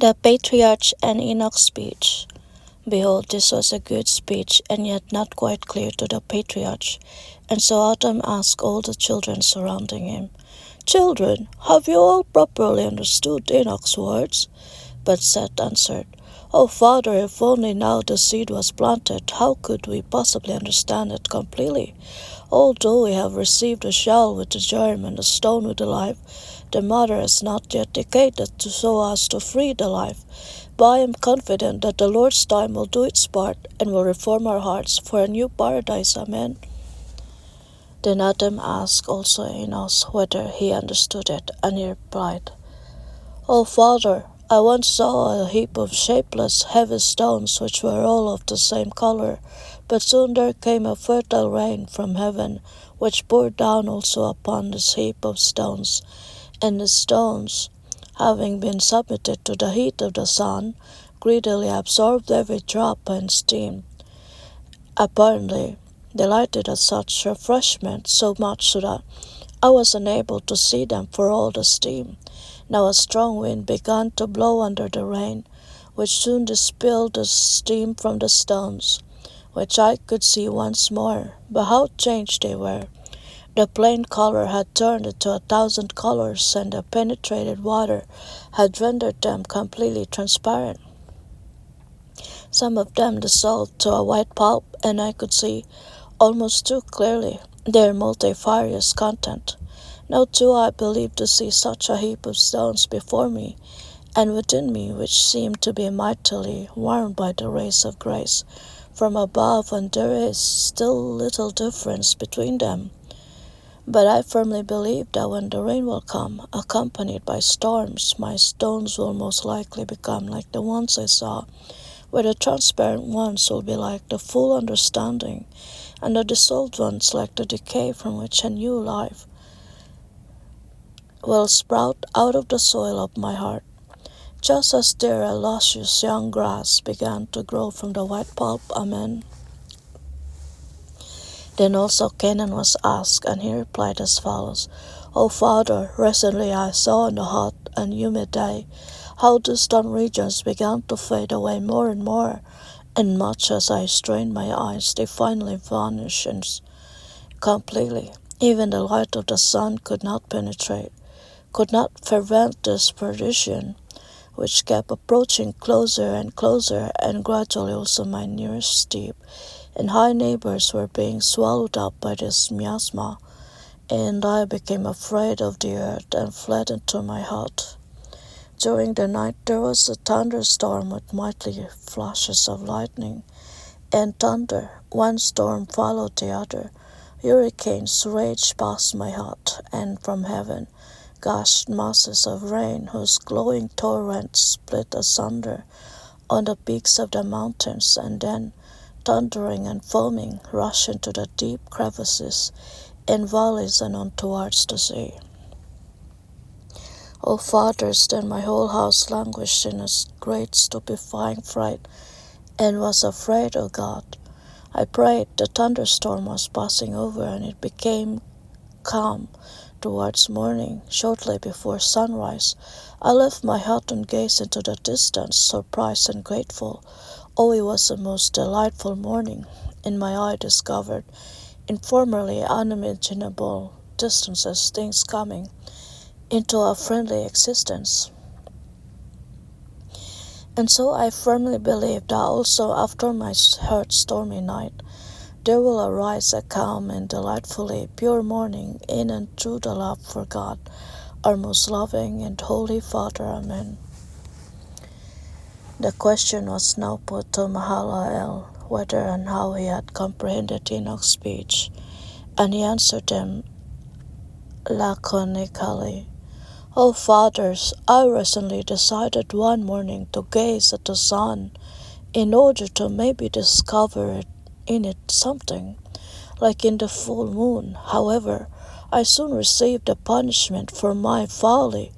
The Patriarch and Enoch speech. Behold, this was a good speech, and yet not quite clear to the Patriarch. And so Adam asked all the children surrounding him, Children, have you all properly understood Enoch's words? But Seth answered, Oh, Father, if only now the seed was planted, how could we possibly understand it completely? Although we have received the shell with the germ and the stone with the life, the mother has not yet decayed so as to free the life. But I am confident that the Lord's time will do its part and will reform our hearts for a new paradise. Amen. Then Adam asked also Enoch whether he understood it, and he replied, O Father, I once saw a heap of shapeless, heavy stones which were all of the same color, but soon there came a fertile rain from heaven, which poured down also upon this heap of stones, and the stones, having been submitted to the heat of the sun, greedily absorbed every drop and steam. Apparently, delighted at such refreshment so much so that I was unable to see them for all the steam. Now a strong wind began to blow under the rain, which soon dispelled the steam from the stones, which I could see once more. But how changed they were! The plain color had turned into 1,000 colors, and the penetrated water had rendered them completely transparent. Some of them dissolved to a white pulp, and I could see, almost too clearly, their multifarious content. Now too I believed to see such a heap of stones before me, and within me, which seemed to be mightily warmed by the rays of grace from above, and there is still little difference between them. But I firmly believe that when the rain will come, accompanied by storms, my stones will most likely become like the ones I saw, where the transparent ones will be like the full understanding, and the dissolved ones like the decay from which a new life will sprout out of the soil of my heart, just as there a luscious young grass began to grow from the white pulp. Amen. Then also Canaan was asked, and he replied as follows, O Father, recently I saw on a hot and humid day how distant regions began to fade away more and more, and much as I strained my eyes, they finally vanished completely. Even the light of the sun could not penetrate, could not prevent this perdition, which kept approaching closer and closer, and gradually also my nearest steep and high neighbors were being swallowed up by this miasma, and I became afraid of the earth and fled into my hut. During the night there was a thunderstorm with mighty flashes of lightning and thunder. One storm followed the other. Hurricanes raged past my hut, and from heaven gushed masses of rain whose glowing torrents split asunder on the peaks of the mountains, and then, thundering and foaming, rushed into the deep crevices in valleys and on towards the sea. O fathers, then my whole house languished in a great stupefying fright, and was afraid of God. I prayed, the thunderstorm was passing over, and it became calm towards morning. Shortly before sunrise, I left my hut and gazed into the distance, surprised and grateful. Oh, it was a most delightful morning, and my eye discovered, in formerly unimaginable distances, things coming into a friendly existence. And so I firmly believe that also after my hurt stormy night, there will arise a calm and delightfully pure morning in and through the love for God, our most loving and holy Father. Amen. The question was now put to Mahalalel, whether and how he had comprehended Enoch's speech, and he answered them laconically, O fathers, I recently decided one morning to gaze at the sun in order to maybe discover in it something, like in the full moon. However, I soon received a punishment for my folly,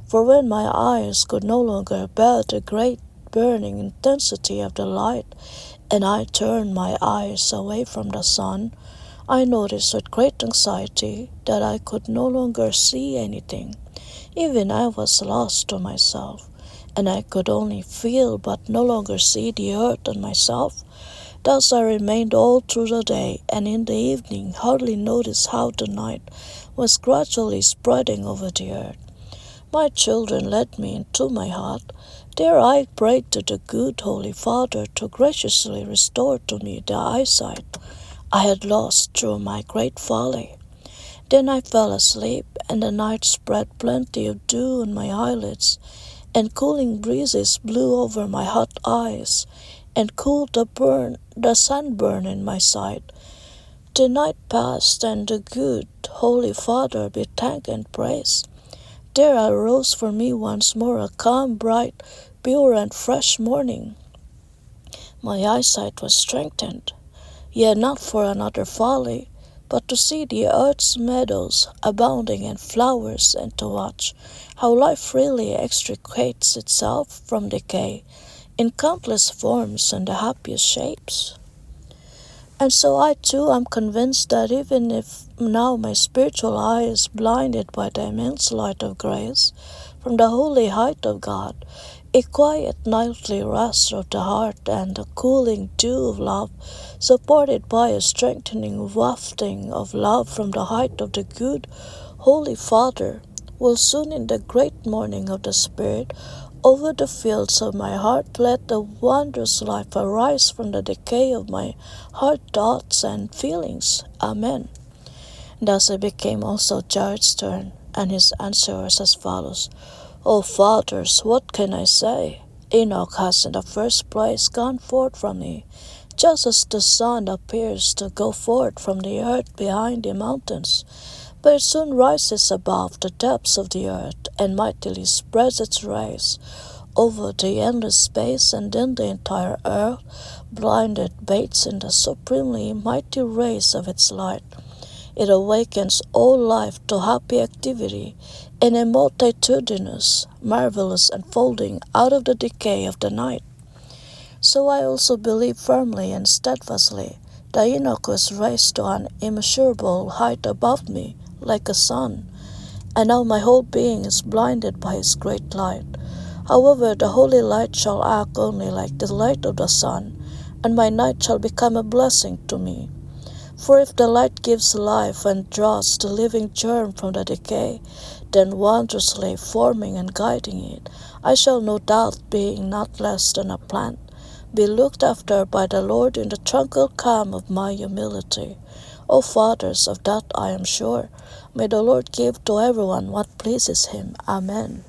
for when my eyes could no longer bear the great burning intensity of the light, and I turned my eyes away from the sun, I noticed with great anxiety that I could no longer see anything. Even I was lost to myself. and I could only feel but no longer see the earth and myself. Thus I remained all through the day, and in the evening hardly noticed how the night was gradually spreading over the earth. My children led me into my hut. There I prayed to the good Holy Father to graciously restore to me the eyesight I had lost through my great folly. Then I fell asleep, and the night spread plenty of dew on my eyelids, and cooling breezes blew over my hot eyes, and cooled the sunburn in my sight. The night passed, and the good Holy Father be thanked and praised. There arose for me once more a calm, bright, pure, and fresh morning. My eyesight was strengthened, yet not for another folly, but to see the earth's meadows abounding in flowers, and to watch how life freely extricates itself from decay in countless forms and the happiest shapes. And so I too am convinced that even if now my spiritual eye is blinded by the immense light of grace from the holy height of God, a quiet nightly rest of the heart and the cooling dew of love, supported by a strengthening wafting of love from the height of the good Holy Father, will soon in the great morning of the Spirit over the fields of my heart let the wondrous life arise from the decay of my heart thoughts and feelings. Amen. Thus it became also Jared's turn, and his answer was as follows. O fathers, what can I say? Enoch has in the first place gone forth from me, just as the sun appears to go forth from the earth behind the mountains. But it soon rises above the depths of the earth, and mightily spreads its rays over the endless space, and then the entire earth, blinded, bathes in the supremely mighty rays of its light. It awakens all life to happy activity in a multitudinous, marvelous unfolding out of the decay of the night. So I also believe firmly and steadfastly that Enoch was raised to an immeasurable height above me, like a sun, and now my whole being is blinded by his great light. However, the holy light shall act only like the light of the sun, and my night shall become a blessing to me. For if the light gives life and draws the living germ from the decay, then wondrously forming and guiding it, I shall no doubt, being not less than a plant, be looked after by the Lord in the tranquil calm of my humility. O fathers, of that I am sure. May the Lord give to everyone what pleases him. Amen.